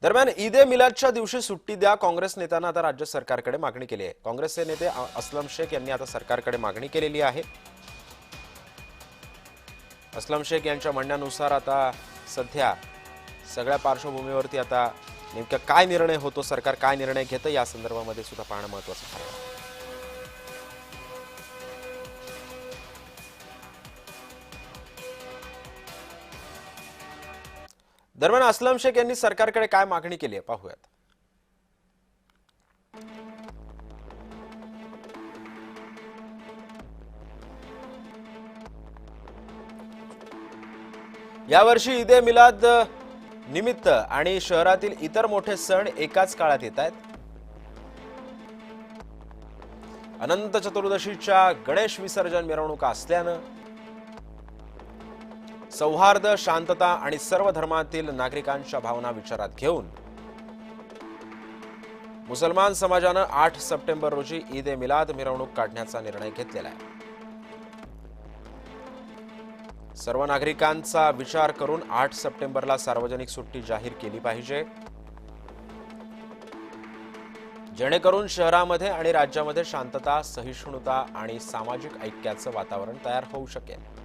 दरम्यान ईद ए मिलादच्या दिवशी सुट्टी द्या, काँग्रेस नेत्यांना आता राज्य सरकारकडे मागणी केली आहे। काँग्रेसचे नेते असलम शेख यांनी आता सरकारकडे मागणी केलेली आहे। असलम शेख यांच्या म्हणण्यानुसार आता सध्या सगळ्या पार्श्वभूमीवरती आता नेमका काय निर्णय होतो, सरकार काय निर्णय घेतं या संदर्भामध्ये सुद्धा पाहणं महत्त्वाचं आहे। दरम्यान असलम शेख यांनी सरकारकडे काय मागणी केली आहे पाहूयात। यावर्षी ईद ए मिलाद निमित्त आणि शहरातील इतर मोठे सण एकाच काळात येत आहेत। अनंत चतुर्दशीच्या गणेश विसर्जन मिरवणुका असल्यानं सौहार्द, शांतता आणि सर्व धर्मातील नागरिकांच्या भावना विचारात घेऊन मुसलमान समाजानं 8 सप्टेंबर रोजी ईद ए मिलाद मिरवणूक काढण्याचा निर्णय घेतलेला आहे। सर्व नागरिकांचा विचार करून 8 सप्टेंबरला सार्वजनिक सुट्टी जाहीर केली पाहिजे, जेणेकरून शहरामध्ये आणि राज्यामध्ये शांतता, सहिष्णुता आणि सामाजिक ऐक्याचं वातावरण तयार होऊ शकेल।